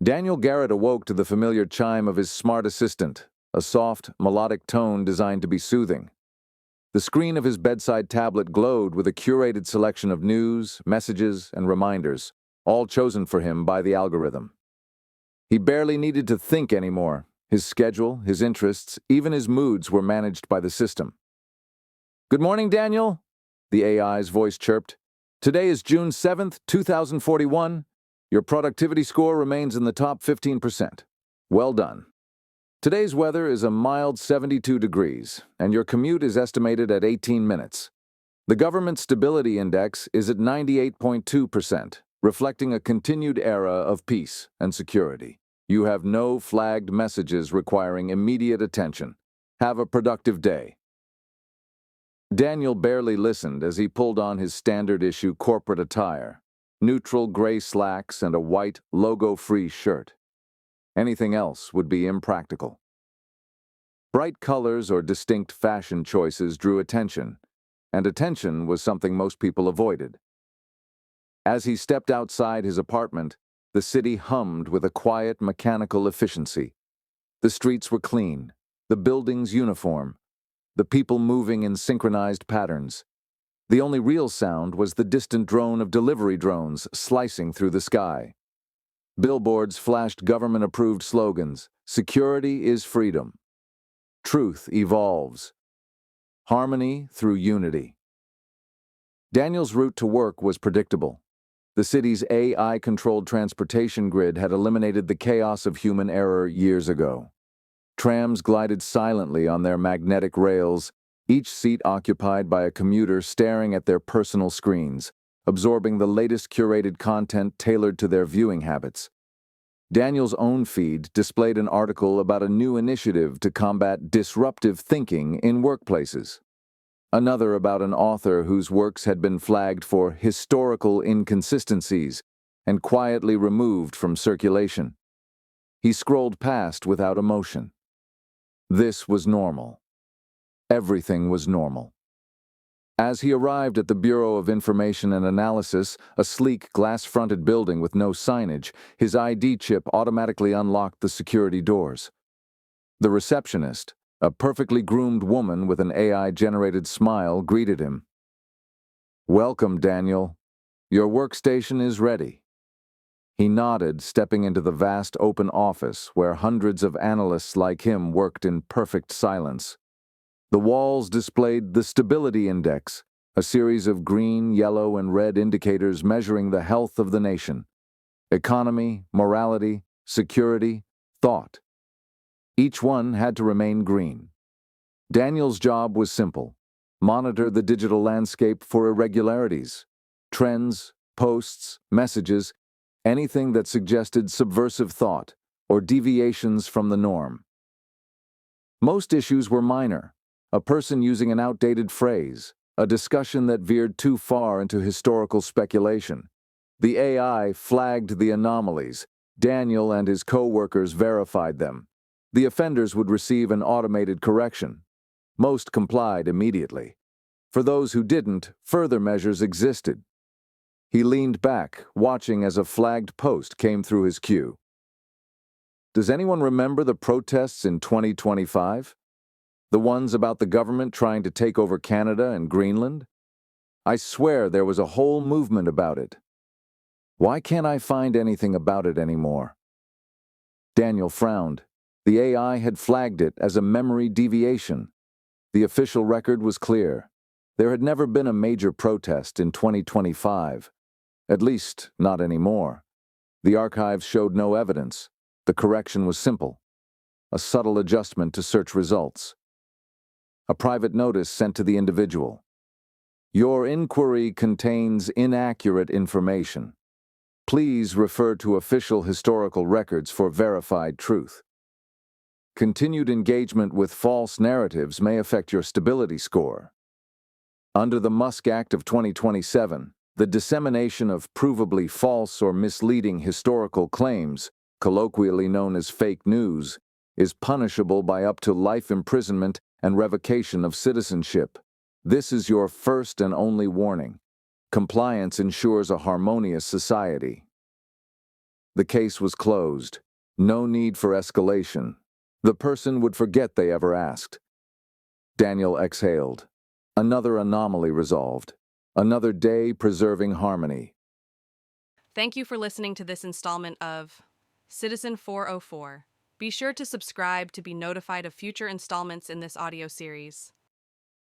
Daniel Garrett awoke to the familiar chime of his smart assistant, a soft, melodic tone designed to be soothing. The screen of his bedside tablet glowed with a curated selection of news, messages, and reminders, all chosen for him by the algorithm. He barely needed to think anymore. His schedule, his interests, even his moods were managed by the system. "Good morning, Daniel," the AI's voice chirped. "Today is June 7th, 2041. Your productivity score remains in the top 15%. Well done. Today's weather is a mild 72 degrees, and your commute is estimated at 18 minutes. The government stability index is at 98.2%, reflecting a continued era of peace and security. You have no flagged messages requiring immediate attention. Have a productive day." Daniel barely listened as he pulled on his standard-issue corporate attire, neutral gray slacks and a white, logo-free shirt. Anything else would be impractical. Bright colors or distinct fashion choices drew attention, and attention was something most people avoided. As he stepped outside his apartment, the city hummed with a quiet, mechanical efficiency. The streets were clean, the buildings uniform, the people moving in synchronized patterns. The only real sound was the distant drone of delivery drones slicing through the sky. Billboards flashed government-approved slogans: "Security is freedom. Truth evolves. Harmony through unity." Daniel's route to work was predictable. The city's AI-controlled transportation grid had eliminated the chaos of human error years ago. Trams glided silently on their magnetic rails, each seat occupied by a commuter staring at their personal screens, absorbing the latest curated content tailored to their viewing habits. Daniel's own feed displayed an article about a new initiative to combat disruptive thinking in workplaces. Another about an author whose works had been flagged for historical inconsistencies and quietly removed from circulation. He scrolled past without emotion. This was normal. Everything was normal. As he arrived at the Bureau of Information and Analysis, a sleek, glass-fronted building with no signage, his ID chip automatically unlocked the security doors. The receptionist, a perfectly groomed woman with an AI-generated smile, greeted him. "Welcome, Daniel. Your workstation is ready." He nodded, stepping into the vast open office where hundreds of analysts like him worked in perfect silence. The walls displayed the stability index, a series of green, yellow, and red indicators measuring the health of the nation. Economy, morality, security, thought. Each one had to remain green. Daniel's job was simple: monitor the digital landscape for irregularities, trends, posts, messages, anything that suggested subversive thought or deviations from the norm. Most issues were minor: a person using an outdated phrase, a discussion that veered too far into historical speculation. The AI flagged the anomalies. Daniel and his co-workers verified them. The offenders would receive an automated correction. Most complied immediately. For those who didn't, further measures existed. He leaned back, watching as a flagged post came through his queue. Does anyone remember the protests in 2025? The ones about the government trying to take over Canada and Greenland? I swear there was a whole movement about it. Why can't I find anything about it anymore? Daniel frowned. The AI had flagged it as a memory deviation. The official record was clear. There had never been a major protest in 2025. At least, not anymore. The archives showed no evidence. The correction was simple: a subtle adjustment to search results. A private notice sent to the individual. Your inquiry contains inaccurate information. Please refer to official historical records for verified truth. Continued engagement with false narratives may affect your stability score. Under the Musk Act of 2027, the dissemination of provably false or misleading historical claims, colloquially known as fake news, is punishable by up to life imprisonment and revocation of citizenship. This is your first and only warning. Compliance ensures a harmonious society. The case was closed. No need for escalation. The person would forget they ever asked. Daniel exhaled. Another anomaly resolved. Another day preserving harmony. Thank you for listening to this installment of Citizen 404. Be sure to subscribe to be notified of future installments in this audio series.